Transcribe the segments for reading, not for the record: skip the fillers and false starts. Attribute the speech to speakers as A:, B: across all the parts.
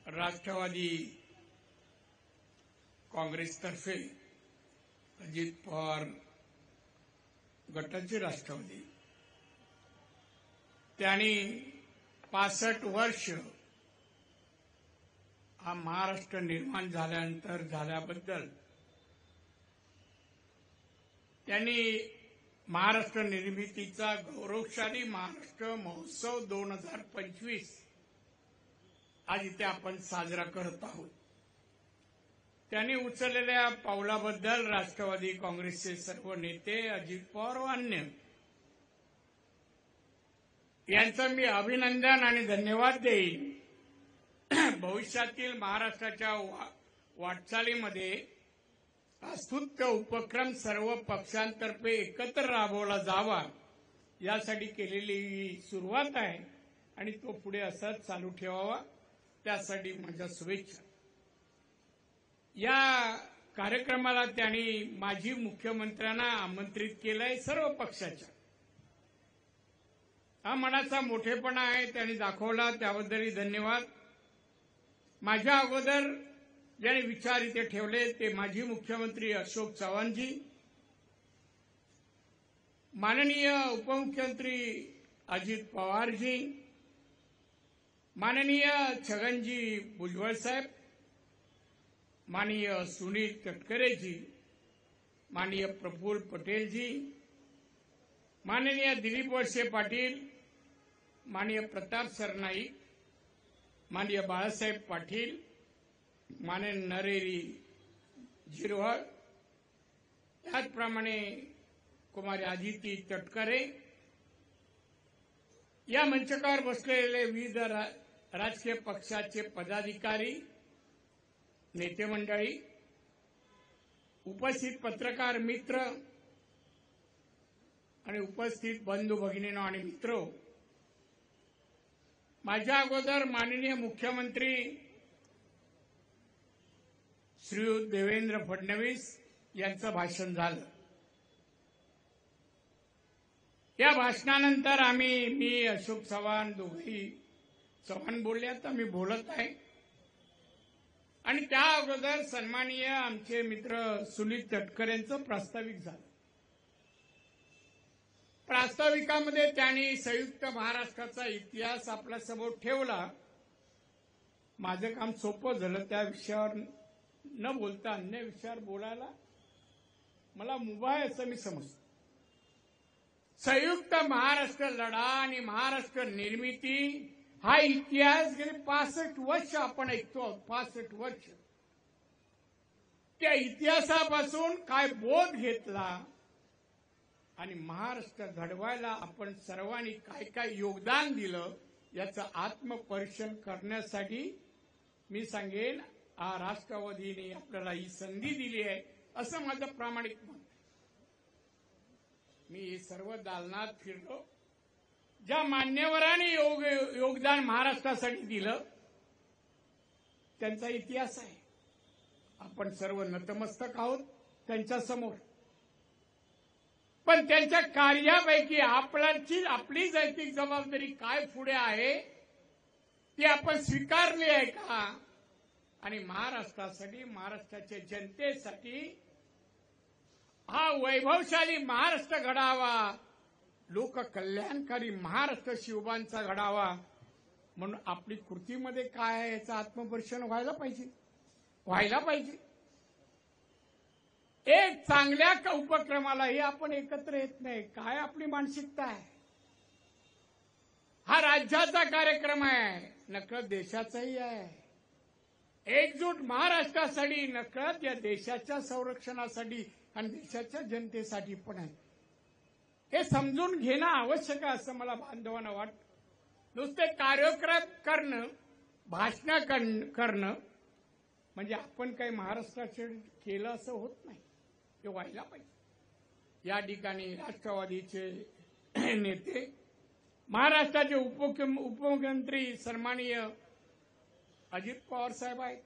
A: राष्ट्रवादी काँग्रेसतर्फे अजित पवार गटाचे राष्ट्रवादी त्यांनी 65 वर्ष हा महाराष्ट्र निर्माण झाल्यानंतर झाल्याबद्दल त्यांनी महाराष्ट्र निर्मितीचा गौरवशाली महाराष्ट्र महोत्सव 2025 आज इथे आपण साजरा करत आहोत। त्यांनी उचललेल्या पावलाबद्दल राष्ट्रवादी काँग्रेसचे सर्व नेते अजित पवार व अन्य यांचं मी अभिनंदन आणि धन्यवाद देईन। भविष्यातील महाराष्ट्राच्या वाटचालीमध्ये स्तुत्य उपक्रम सर्व पक्षांतर्फे एकत्र राबवला जावा यासाठी केलेली ही सुरुवात आहे आणि तो पुढे असाच चालू ठेवावा त्यासाठी माझ्या शुभेच्छा। या कार्यक्रमाला त्यांनी माजी मुख्यमंत्र्यांना आमंत्रित केलंय सर्व पक्षाच्या। हा मनाचा मोठेपणा आहे त्यांनी दाखवला त्याबद्दलही धन्यवाद। माझ्या अगोदर ज्यांनी विचार इथे ठेवले ते माजी मुख्यमंत्री अशोक चव्हाणजी, माननीय उपमुख्यमंत्री अजित पवारजी, माननीय छगनजी भुजबळ साहेब, माननीय सुनील तटकरेजी, माननीय प्रफुल्ल पटेलजी, माननीय दिलीप वळसे पाटील, माननीय प्रताप सरनाईक, माननीय बाळासाहेब पाटील, माननीय नरेरी झिरवळ, त्याचप्रमाणे कुमारी आदिती तटकरे, या मंचकावर बसलेले विविध राजकीय पक्षाचे पदाधिकारी, नेते मंडळी, उपस्थित पत्रकार मित्र आणि उपस्थित बंधू भगिनींनो आणि मित्रो, माझ्या अगोदर माननीय मुख्यमंत्री श्रीयुत देवेंद्र फडणवीस यांचं भाषण झालं। या भाषणानंतर मी अशोक चव्हाण दोघेही चव्हाण बोलले, आता मी बोलत आहे आणि त्या अगोदर सन्माननीय आमचे मित्र सुनील तटकरे यांचं प्रास्ताविक झालं। प्रास्ताविकामध्ये त्यांनी संयुक्त महाराष्ट्राचा इतिहास आपल्यासमोर ठेवला। माझं काम सोपं झालं, त्या विषयावर न बोलता अन्य विषयावर बोलायला मला मुभा आहे असं मी समजतो। संयुक्त महाराष्ट्र लढा आणि महाराष्ट्र निर्मिती हा इतिहास गेले 65 वर्ष आपण ऐकतो। 65 वर्ष त्या इतिहासापासून काय बोध घेतला आणि महाराष्ट्र घडवायला आपण सर्वांनी काय काय योगदान दिलं याचं आत्मपरीक्षण करण्यासाठी मी सांगेन राष्ट्रवादीने आपल्याला ही संधी दिली आहे असं माझं प्रामाणिक मत आहे। मी हे सर्व दालनात फिरलो, ज्या मान्यवरांनी योगदान महाराष्ट्रासाठी दिलं त्यांचा इतिहास आहे। आपण सर्व नतमस्तक आहोत त्यांच्या समोर, पण त्यांच्या कार्यापैकी आपली नैतिक जबाबदारी काय पुढे आहे ती आपण स्वीकारली आहे का? आणि महाराष्ट्रासाठी, महाराष्ट्राच्या जनतेसाठी हा वैभवशाली महाराष्ट्र घडावा, लोककल्याणकारी महाराष्ट्र शिवबांचा घडावा म्हणून आपली कृतीमध्ये काय आहे याचं आत्मपरीक्षण व्हायला पाहिजे। एक चांगल्या उपक्रमालाही आपण एकत्र येत नाही, काय आपली मानसिकता आहे? हा राज्याचा कार्यक्रम आहे, नकळत देशाचाही आहे। एकजूट महाराष्ट्रासाठी, नकळत या देशाच्या संरक्षणासाठी आणि देशाच्या जनतेसाठी पण आहे। हे समजून घेणं आवश्यक आहे असं मला बांधवांना वाटतं। नुसते कार्यक्रम करणं, भाषणं करणं म्हणजे आपण काही महाराष्ट्राचे केलं असं होत नाही, ते व्हायला पाहिजे। या ठिकाणी राष्ट्रवादीचे नेते, महाराष्ट्राचे उपमुख्यमंत्री सन्माननीय अजित पवार साहेब आहेत।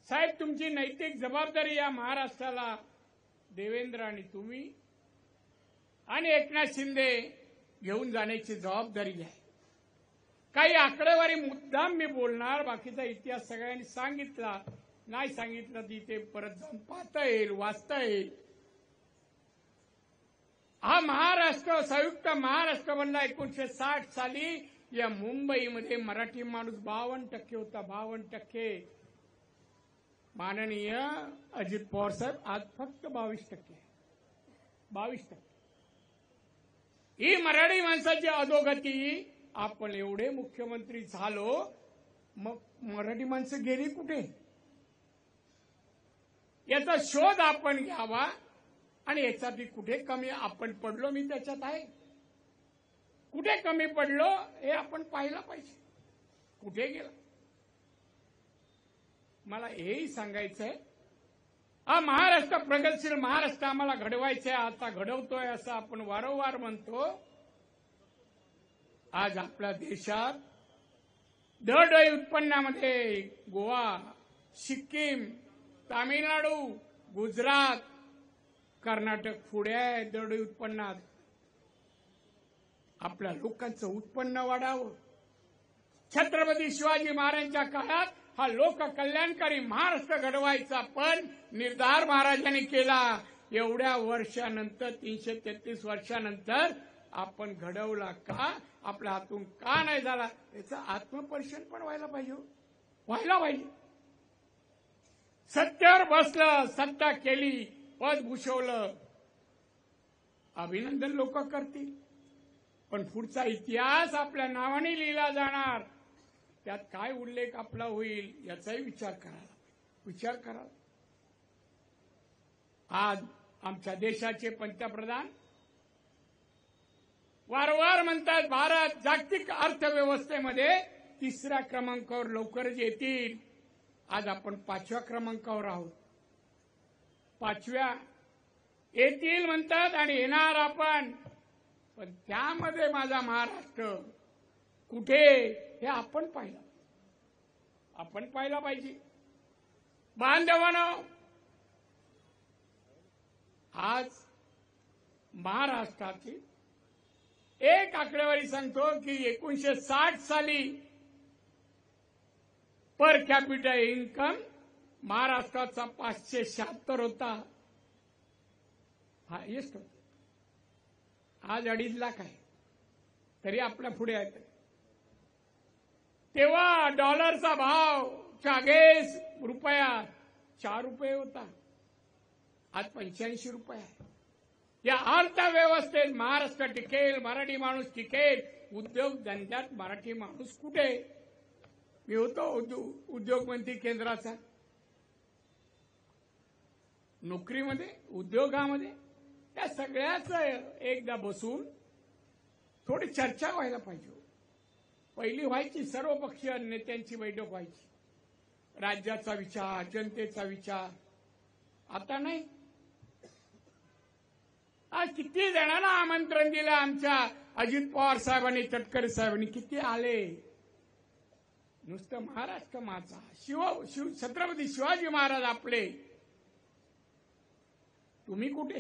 A: साहेब, तुमची नैतिक जबाबदारी या महाराष्ट्राला देवेंद्र आणि तुम्ही आणि एकनाथ शिंदे घेऊन जाण्याची जबाबदारी आहे। काही आकडेवारी मुद्दाम मी बोलणार, बाकीचा इतिहास सगळ्यांनी सांगितला, नाही सांगितलं ती ते परत जाऊन पाहता येईल, वाचता येईल. हा महाराष्ट्र, संयुक्त महाराष्ट्र बनला 1960 साली. या मुंबईमध्ये मराठी माणूस 52% होता, 52%. माननीय अजित पवार साहेब आज फक्त 22%. 22%. ही मराठी माणसाची अधोगती. आपण एवढे मुख्यमंत्री झालो, मग मराठी माणसं गेली कुठे? याचा शोध आपण घ्यावा. आणि याच्यात कुठे कमी आपण पडलो, मी त्याच्यात आहे, कुठे कमी पडलो हे आपण पाहिलं पाहिजे. कुठे गेला मला हेही सांगायचंय. हा महाराष्ट्र प्रगतशील महाराष्ट्र आम्हाला घडवायचा आहे, आता घडवतोय असं आपण वारंवार म्हणतो. आज आपल्या देशात दरडोई उत्पन्नामध्ये गोवा, सिक्कीम, तामिळनाडू, गुजरात, कर्नाटक पुढे आहे. दरडोई उत्पन्नात आपल्या लोकांचं उत्पन्न वाढावं. छत्रपती शिवाजी महाराजांच्या काळात हा लोककल्याणकारी महाराष्ट्र घडवायचा पण निर्धार महाराजांनी केला. एवढ्या वर्षानंतर, 333 वर्षानंतर आपण घडवला का? आपल्या हातून का नाही झाला? याचं आत्मपरीक्षण पण व्हायला पाहिजे, व्हायला पाहिजे. सत्तेवर बसलं, सत्ता केली, पद भूषवलं, अभिनंदन लोक करतील, पण पुढचा इतिहास आपल्या नावाने लिहिला जाणार. त्यात काय उल्लेख आपला होईल याचाही विचार करा. आज आमच्या देशाचे पंतप्रधान वारंवार म्हणतात भारत जागतिक अर्थव्यवस्थेमध्ये 3ऱ्या क्रमांकावर लवकरच येतील. आज आपण 5व्या क्रमांकावर आहोत. 5व्या येतील म्हणतात आणि येणार आपण, पण त्यामध्ये माझा महाराष्ट्र कुठे हे आपण पाहिला पाहिजे. बांधवांनो, आज महाराष्ट्राची एक आकडेवारी सांगतो की 1960 साली पर कॅपिटल इन्कम महाराष्ट्राचा 576 होता, हायेस्ट होता. आज 2.5 लाख आहे, तरी आपल्या पुढे आहे. तेव्हा डॉलरचा भाव चाळीस रुपया 4 रुपये होता, आज 85 रुपये आहे. या अर्थव्यवस्थेत महाराष्ट्र टिकेल, मराठी माणूस टिकेल. उद्योग धंद्यात मराठी माणूस कुठे? मी होतो उद्योग मंत्री केंद्राचा, नोकरीमध्ये, उद्योगामध्ये. त्या सगळ्याच एकदा बसून थोडी चर्चा व्हायला पाहिजे. पहिली व्हायची सर्वपक्षीय नेत्यांची बैठक व्हायची, राज्याचा विचार, जनतेचा विचार. आता नाही. आज किती जणांना आमंत्रण दिलं आमच्या अजित पवार साहेबांनी, तटकरे साहेबांनी, किती आले. नुसतं महाराष्ट्र माझा, छत्रपती शिवाजी महाराज आपले. तुम्ही कुठे?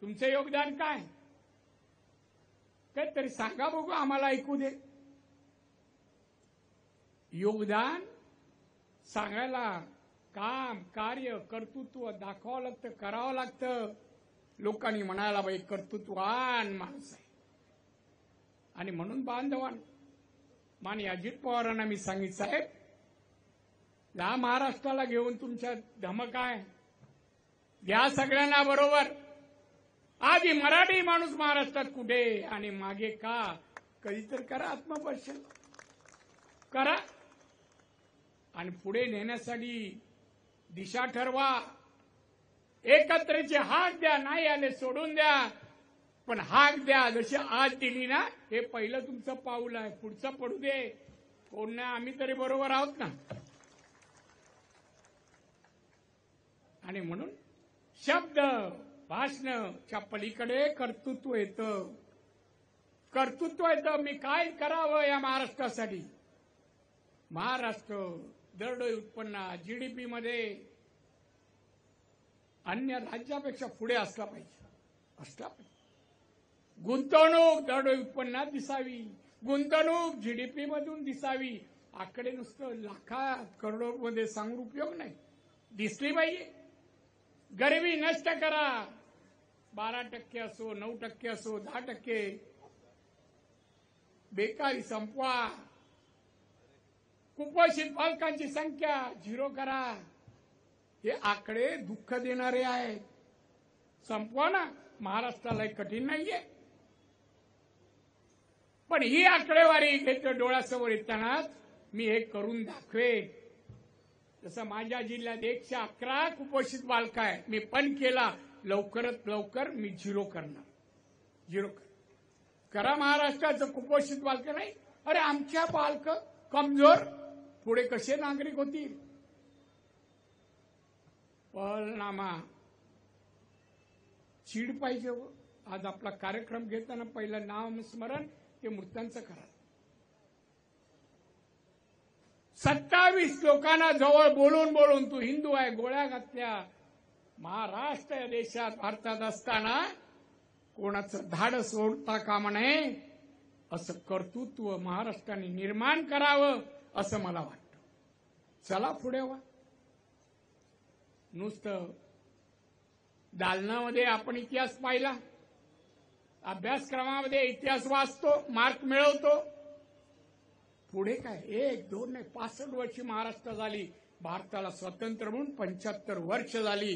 A: तुमचं योगदान काय? तरी सांगा बघू, आम्हाला ऐकू दे. योगदान सांगायला काम, कार्य, कर्तृत्व दाखवावं लागतं, करावं लागतं. लोकांनी म्हणायला बाई कर्तृत्ववान माणूस आहे. आणि म्हणून बांधवान माननीय अजित पवारांना मी सांगितलं, साहेब, या महाराष्ट्राला घेऊन तुमच्या धमक आहे, घ्या सगळ्यांना बरोबर. आधी मराठी माणूस महाराष्ट्रात कुठे आणि मागे का? कधीतरी करा आत्मपरीक्षण, करा आणि पुढे नेण्यासाठी दिशा ठरवा. एकत्रेची हाक द्या, नाही आले सोडून द्या, पण हाक द्या. जशी आज दिली ना, हे पहिलं तुमचं पाऊल आहे. पुढचं पडू दे, कोण नाही, आम्ही तरी बरोबर आहोत ना. आणि म्हणून शब्द भाषणाच्या पलीकडे कर्तृत्व येतं. मी काय करावं या महाराष्ट्रासाठी? महाराष्ट्र दरडोई उत्पन्नात, जीडीपी मध्ये अन्य राज्यापेक्षा पुढे असला पाहिजे. गुंतवणूक दरडोई उत्पन्नात दिसावी, गुंतवणूक जीडीपी मधून दिसावी. आकडे नुसतं लाखात करोडोमध्ये सांगून उपयोग नाही, दिसली पाहिजे. गरिबी नष्ट करा. 12% असो, 9% असो, 10%. बेकारी संपवा. कुपोषित बालकांची संख्या 0 करा. हे आकडे दुःख देणारे आहेत. संपवा ना. महाराष्ट्राला कठीण नाहीये. पण ही आकडेवारी घेतलं डोळ्यासमोर येतानाच मी हे करून दाखवेन. जसं माझ्या जिल्ह्यात 111 कुपोषित बालक आहे. मी पण केला. लवकरात लवकर मी 0 करणार. 0 करा महाराष्ट्राचं कुपोषित बालक नाही. अरे आमच्या बालक कमजोर पुढे कसे नागरिक होतील. पहलनामा चीड पाहिजे. आज आपला कार्यक्रम घेताना पहिलं नामस्मरण ते मृतांचं करा. 27 लोकांना जवळ बोलून बोलून तू हिंदू आहे गोळ्या घातल्या. महाराष्ट्र या देशात भारतात असताना कोणाचं धाडस ओढता कामा नये. असं कर्तृत्व महाराष्ट्राने निर्माण करावं असं मला वाटतं. चला पुढे वा. नुसतं दालनामध्ये आपण इतिहास पाहिला, अभ्यासक्रमामध्ये इतिहास वाचतो, मार्क मिळवतो. पुढे काय 1, 2 नाही 65 वर्षी महाराष्ट्र झाली. भारताला स्वतंत्र म्हणून 75 वर्ष झाली.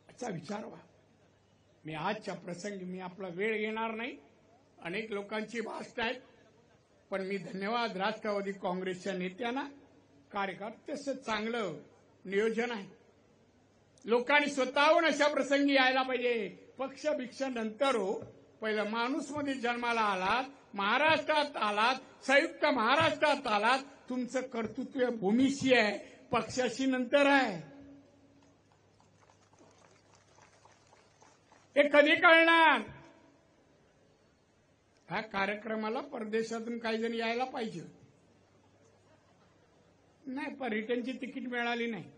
A: याचा विचार व्हा. मी आजच्या प्रसंगी मी आपला वेळ घेणार नाही. अनेक लोकांची भाषणं आहेत. पण मी धन्यवाद राष्ट्रवादी काँग्रेसच्या नेत्यांना. कार्यकर्त्याचं चांगलं नियोजन आहे. लोकांनी स्वतःहून अशा प्रसंगी यायला पाहिजे. पक्ष भिक्ष नंतर हो. पहिलं माणूसमध्ये जन्माला आलात, महाराष्ट्रात आलात, संयुक्त महाराष्ट्रात आलात. तुमचं कर्तृत्व भूमीशी आहे, पक्षाशी नंतर आहे. हे कधी कळणार. ह्या कार्यक्रमाला परदेशातून काही जण यायला पाहिजे. नाही पण रिटर्नची तिकीट मिळाली नाही.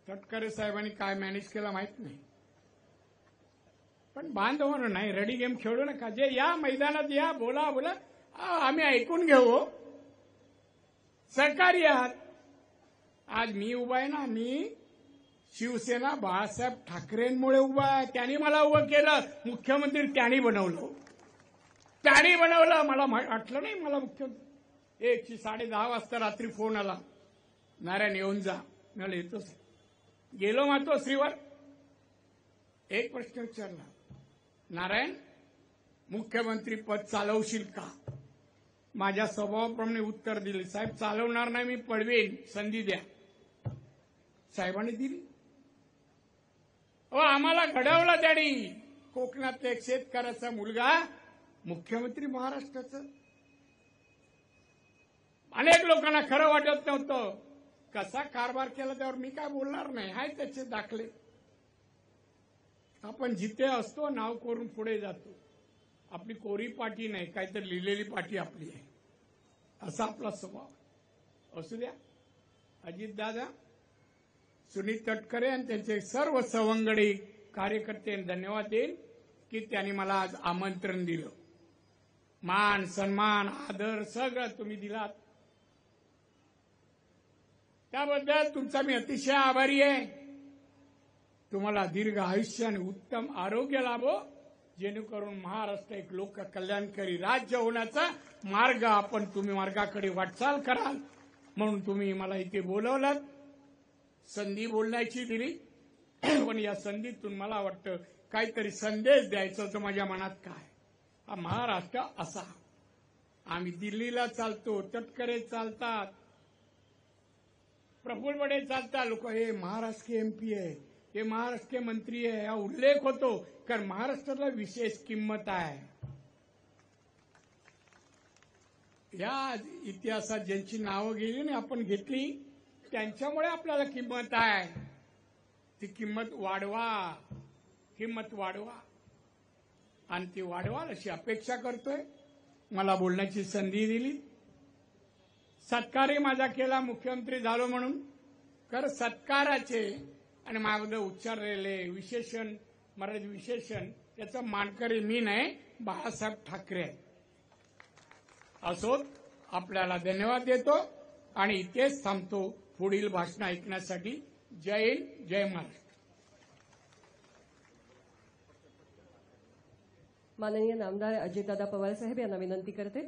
A: तटकरे साहेबांनी काय मॅनेज केलं माहित नाही. पण बांधव नाही. रेडी गेम खेळू नका. जे या मैदानात या, बोला बोला, आम्ही ऐकून घेऊ. सरकारी आहात. आज मी उभा आहे ना. मी शिवसेना बाळासाहेब ठाकरेंमुळे उभा आहे. त्यांनी मला उभं केलं. मुख्यमंत्री त्यांनी बनवलं. मला वाटलं नाही मला मुख्यमंत्री. 1:10 वाजता रात्री फोन आला, नारायण येऊन जा. मला येतोच. गेलो मातोश्रीवर. एक प्रश्न विचारला, नारायण मुख्यमंत्री पद चालवशील का. माझ्या स्वभावाप्रमाणे उत्तर दिले, साहेब चालवणार नाही, मी पडवेन, संधी द्या. साहेबांनी दिली. आम्हाला घडवलं त्यांनी. कोकणातल्या एक शेतकऱ्याचा मुलगा मुख्यमंत्री महाराष्ट्राचं. अनेक लोकांना खरं वाटत नव्हतं. कसा कारभार केला त्यावर मी काय बोलणार नाही. आहे त्याचे दाखले. आपण जिथे असतो नाव करून पुढे जातो. आपली कोरी पाटी नाही, काहीतरी लिहिलेली पाटी आपली आहे. असा आपला स्वभाव असू द्या. अजितदादा, सुनील तटकरे आणि त्यांचे सर्व सवंगडी कार्यकर्ते धन्यवाद देईन की त्यांनी मला आज आमंत्रण दिलं. मान सन्मान आदर सगळं तुम्ही दिलात. त्याबद्दल तुमचा मी अतिशय आभारी आहे. तुम्हाला दीर्घ आयुष्य आणि उत्तम आरोग्य लाभो, जेणेकरून महाराष्ट्र एक लोक कल्याणकारी राज्य होण्याचा तुम्ही मार्गाकडे वाटचाल कराल. म्हणून तुम्ही मला इथे बोलवलात. संधी बोलण्याची दिली. पण या संधीतून मला वाटतं काहीतरी संदेश द्यायचा होता माझ्या मनात. काय हा महाराष्ट्र असा. आम्ही दिल्लीला चालतो, तटकरे चालतात, प्रफुल्ल बडे चालतात. लोक हे महाराष्ट्र के एमपी आहे, हे महाराष्ट्र के मंत्री आहे, हा उल्लेख होतो. कारण महाराष्ट्राला विशेष किंमत आहे. या इतिहासात ज्यांची नावं गेली ना आपण घेतली, त्यांच्यामुळे आपल्याला किंमत आहे. ती किंमत वाढवा, किंमत वाढवा. आणि ती वाढवाल अशी अपेक्षा करतोय. मला बोलण्याची संधी दिली. सत्कारही माझा केला मुख्यमंत्री झालो म्हणून. खरं सत्काराचे आणि माझं उच्चारलेले विशेषण, मराठी विशेषण त्याचा मानकरी मी नाही, बाळासाहेब ठाकरे आहे. असोत, आपल्याला धन्यवाद देतो आणि इथेच थांबतो पुढील भाषण ऐकण्यासाठी. जय हिंद, जय महाराष्ट्र.
B: माननीय नामदार अजितदादा पवार साहेब यांना विनंती करते.